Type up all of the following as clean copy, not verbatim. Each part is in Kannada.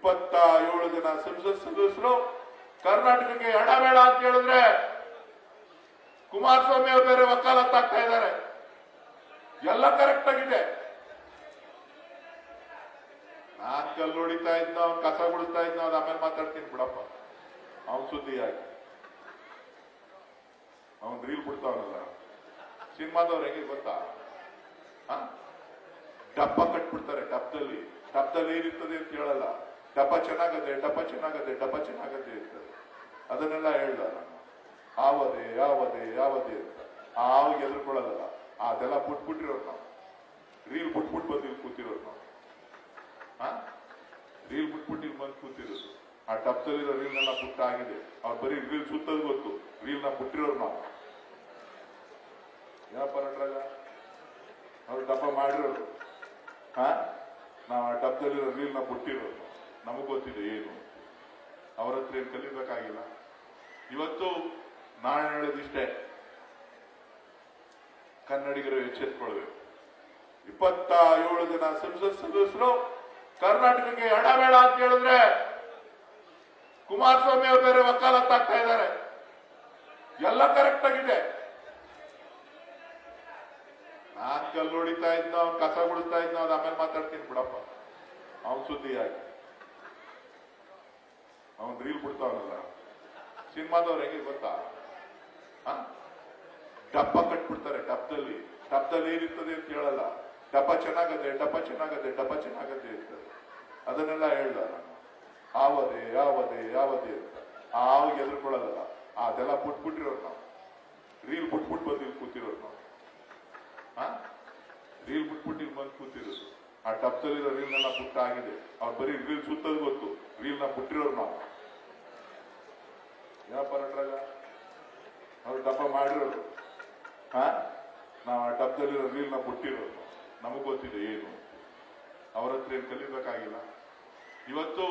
27 ಜನ ಸಂಸತ್ ಸದಸ್ಯರು ಕರ್ನಾಟಕಕ್ಕೆ ಎಡಬೇಡ ಅಂತ ಹೇಳಿದ್ರೆ ಕುಮಾರಸ್ವಾಮಿ ಅವರು ಬೇರೆ ವಕಾಲತ್ತಾಗ್ತಾ ಇದ್ದಾರೆ. ಎಲ್ಲ ಕರೆಕ್ಟ್ ಆಗಿದೆ. ನಾನ್ ಕಲ್ಲು ಹೊಡಿತಾ ಇದ್ನ, ಅವ್ನು ಕಸ ಗುಡಿಸ್ತಾ ಇದ್ನ, ಅದು ಆಮೇಲೆ ಮಾತಾಡ್ತೀನಿ ಬಿಡಪ್ಪ. ಅವನ್ ಸುದ್ದಿ ಆಗಿ ಅವನ್ ರೀಲ್ ಬಿಡ್ತಾವನಲ್ಲ ಸಿನಿಮಾದವ್ರು ಹೆಂಗೆ ಗೊತ್ತಾ, ಡಬ್ಬ ಕಟ್ಬಿಡ್ತಾರೆ. ಡಬ್ಬದಲ್ಲಿ ಏನಿರ್ತದೆ ಅಂತ ಹೇಳಲ್ಲ. ಡಬ್ಬ ಚೆನ್ನಾಗದೆ ಇರ್ತದೆ. ಅದನ್ನೆಲ್ಲ ಹೇಳ್ದ ನಾನು. ಯಾವದೇ ಅಂತ ಆವಾಗ ಎದುರ್ಕೊಳ್ಳಲ್ಲ. ಅದೆಲ್ಲ ಬಿಟ್ಬಿಟ್ಟಿರೋರು ನಾವು. ರೀಲ್ ಬಿಟ್ಬಿಟ್ಟು ಬಂದು ಇಲ್ಲಿ ಕೂತಿರೋರು ನಾವು. ರೀಲ್ ಬಿಟ್ಬಿಟ್ಟು ಇಲ್ಲಿ ಬಂದು ಕೂತಿರೋದು. ಆ ಡಬ್ಬದಲ್ಲಿರೋ ರೀಲ್ನೆಲ್ಲ ಪುಟ್ಟ ಆಗಿದೆ. ಅವ್ರು ಬರೀ ರೀಲ್ ಸುತ್ತದ್ ಗೊತ್ತು, ರೀಲ್ನ ಬಿಟ್ಟಿರೋರು ನಾವು. ಏನಪ್ಪ ನಟರಾಜ, ಅವ್ರು ಡಬ್ಬ ಮಾಡಿರೋರು. ನಾವು ಆ ಡಬ್ಬದಲ್ಲಿರೋ ರೀಲ್ನ ಬಿಟ್ಟಿರೋರು. ನಮಗ್ ಗೊತ್ತಿದೆ ಏನು. ಅವ್ರ ಹತ್ರ ಏನು ಕಲಿಬೇಕಾಗಿಲ್ಲ. ಇವತ್ತು ನಾನು ಹೇಳೋದಿಷ್ಟೇ, ಕನ್ನಡಿಗರು ಎಚ್ಚೆತ್ಕೊಳ್ಬೇಕು. 27 ಜನ ಸಂಸತ್ ಸದಸ್ಯರು ಕರ್ನಾಟಕಕ್ಕೆ ಎಡಬೇಡ ಅಂತ ಹೇಳಿದ್ರೆ ಕುಮಾರಸ್ವಾಮಿ ಅವರು ಬೇರೆ ವಕಾಲತ್ತಾಗ್ತಾ ಇದ್ದಾರೆ. ಎಲ್ಲ ಕರೆಕ್ಟ್ ಆಗಿದೆ. ನಾನ್ ಕಲ್ಲು ಹೊಡಿತಾ ಇದ್ನ, ಅವ್ನು ಕಸ ಗುಡಿಸ್ತಾ ಇದ್ನ, ಅದು ಆಮೇಲೆ ಮಾತಾಡ್ತೀನಿ ಬಿಡಪ್ಪ. ಅವನ್ ಸುದ್ದಿ ಆಗಿ ಅವನ್ ರೀಲ್ ಬಿಡ್ತಾವನಲ್ಲ ಸಿನಿಮಾದವ್ರು ಹೆಂಗೆ ಗೊತ್ತಾ, ಡಬ್ಬ ಕಟ್ಬಿಡ್ತಾರೆ. ಡಬ್ಬದಲ್ಲಿ ಏನಿರ್ತದೆ ಅಂತ ಹೇಳಲ್ಲ. ಡಬ್ಬ ಚೆನ್ನಾಗದೆ ಇರ್ತದೆ. ಅದನ್ನೆಲ್ಲ ಹೇಳ್ದ ನಾನು. ಯಾವದೇ ಅಂತ ಆವಾಗ ಎದುರ್ಕೊಳ್ಳಲ್ಲ. ಅದೆಲ್ಲ ಬಿಟ್ಬಿಟ್ಟಿರೋರು ನಾವು. ರೀಲ್ ಬಿಟ್ಬಿಟ್ಟು ಬಂದು ಇಲ್ಲಿ ಕೂತಿರೋರು ನಾವು. ರೀಲ್ ಬಿಟ್ಬಿಟ್ಟು ಇಲ್ಲಿ ಬಂದು ಕೂತಿರೋದು. ಆ ಡಬ್ಬದಲ್ಲಿರೋ ರೀಲ್ನೆಲ್ಲ ಪುಟ್ಟ ಆಗಿದೆ. ಅವ್ರು ಬರೀ ರೀಲ್ ಸುತ್ತದ್ ಗೊತ್ತು, ರೀಲ್ನ ಬಿಟ್ಟಿರೋರು ನಾವು. ಏನಪ್ಪ ನಟರಾಜ, ಅವ್ರು ಡಬ್ಬ ಮಾಡಿರೋರು. ನಾವು ಆ ಡಬ್ಬದಲ್ಲಿರೋ ರೀಲ್ನ ಬಿಟ್ಟಿರೋರು. ನಮಗ್ ಗೊತ್ತಿದೆ ಏನು. ಅವ್ರ ಹತ್ರ ಏನು ಕಲಿಬೇಕಾಗಿಲ್ಲ. ಇವತ್ತು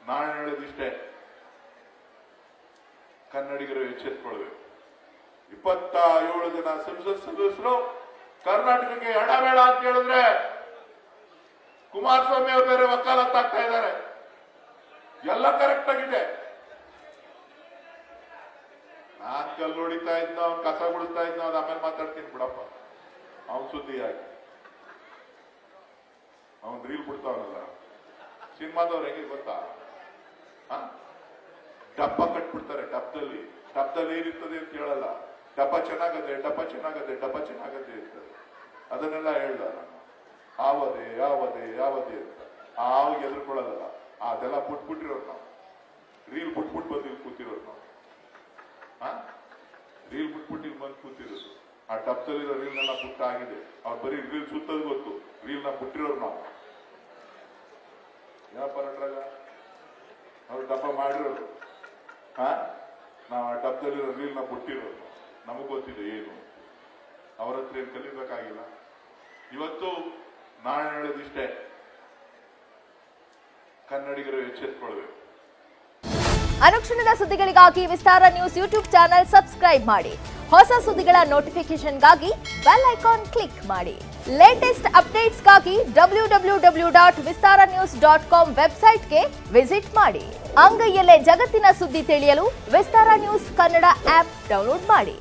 ನಾನು ಹೇಳೋದಿಷ್ಟೇ, ಕನ್ನಡಿಗರು ಎಚ್ಚೆತ್ಕೊಳ್ಬೇಕು. 27 ಜನ ಸಂಸತ್ ಸದಸ್ಯರು ಕರ್ನಾಟಕಕ್ಕೆ ಎಡಬೇಡ ಅಂತ ಹೇಳಿದ್ರೆ ಕುಮಾರಸ್ವಾಮಿ ಅವರು ಬೇರೆ ವಕಾಲತ್ತಾಗ್ತಾ ಇದ್ದಾರೆ. ಎಲ್ಲ ಕರೆಕ್ಟ್ ಆಗಿದೆ. ನಾನ್ ಕಲ್ಲು ಹೊಡಿತಾ ಇದ್ನ, ಅವ್ನು ಕಸ ಗುಡಿಸ್ತಾ ಇದ್ನ, ಅದು ಆಮೇಲೆ ಮಾತಾಡ್ತೀನಿ ಬಿಡಪ್ಪ. ಅವನ್ ಸುದ್ದಿ ಆಗಿ ಅವನ್ ರೀಲ್ ಬಿಡ್ತಾವನಲ್ಲ ಸಿನಿಮಾದವ್ರು ಹೆಂಗೆ ಗೊತ್ತಾ, ಡಬ್ಬ ಕಟ್ಬಿಡ್ತಾರೆ. ಡಬ್ಬದಲ್ಲಿ ಏನಿರ್ತದೆ ಅಂತ ಹೇಳಲ್ಲ. ಡಬ್ಬ ಚೆನ್ನಾಗದೆ ಇರ್ತದೆ. ಅದನ್ನೆಲ್ಲ ಹೇಳ್ದ ನಾನು. ಯಾವದೇ ಅಂತ ಆವಾಗ ಎದುರ್ಕೊಳ್ಳಲ್ಲ. ಅದೆಲ್ಲ ಬಿಟ್ಬಿಟ್ಟಿರೋರು ನಾವು. ರೀಲ್ ಬಿಟ್ಬಿಟ್ಟು ಬಂದು ಇಲ್ಲಿ ಕೂತಿರೋರು ನಾವು. ರೀಲ್ ಬಿಟ್ಬಿಟ್ಟು ಇಲ್ಲಿ ಬಂದು ಕೂತಿರೋದು. ಆ ಡಬ್ಬದಲ್ಲಿರೋ ರೀಲ್ನೆಲ್ಲ ಪುಟ್ಟ ಆಗಿದೆ. ಅವ್ರು ಬರೀ ರೀಲ್ ಸುತ್ತದ್ ಗೊತ್ತು, ರೀಲ್ನ ಬಿಟ್ಟಿರೋರು ನಾವು. ಏನಪ್ಪ ನಟರಾಜ, ಅವ್ರು ಡಬ್ಬ ಮಾಡಿರೋರು. ನಾವು ಆ ಡಬ್ಬದಲ್ಲಿರೋ ರೀಲ್ನ ಬಿಟ್ಟಿರೋರು. ನಮಗ್ ಗೊತ್ತಿದೆ ಏನು. ಅವ್ರ ಹತ್ರ ಏನು ಕಲಿಬೇಕಾಗಿಲ್ಲ. ಇವತ್ತು ನಾನು ಹೇಳೋದಿಷ್ಟೇ, ಕನ್ನಡಿಗರು ಎಚ್ಚೆತ್ಕೊಳ್ಬೇಕು. ಅನುಕ್ಷಣದ ಸುದ್ದಿಗಳಿಗಾಗಿ ವಿಸ್ತಾರ ನ್ಯೂಸ್ ಯೂಟ್ಯೂಬ್ ಚಾನೆಲ್ ಸಬ್ಸ್ಕ್ರೈಬ್ ಮಾಡಿ. ಹೊಸ ಸುದ್ದಿಗಳ ನೋಟಿಫಿಕೇಶನ್ಗಾಗಿ ಬೆಲ್ ಐಕಾನ್ ಕ್ಲಿಕ್ ಮಾಡಿ. ಲೇಟೆಸ್ಟ್ ಅಪ್ಡೇಟ್ಸ್ಗಾಗಿ www.vistaranews.com ವೆಬ್ಸೈಟ್ಗೆ ವಿಸಿಟ್ ಮಾಡಿ. ಅಂಗೈಯಲ್ಲೇ ಜಗತ್ತಿನ ಸುದ್ದಿ ತಿಳಿಯಲು ವಿಸ್ತಾರ ನ್ಯೂಸ್ ಕನ್ನಡ ಆಪ್ ಡೌನ್ಲೋಡ್ ಮಾಡಿ.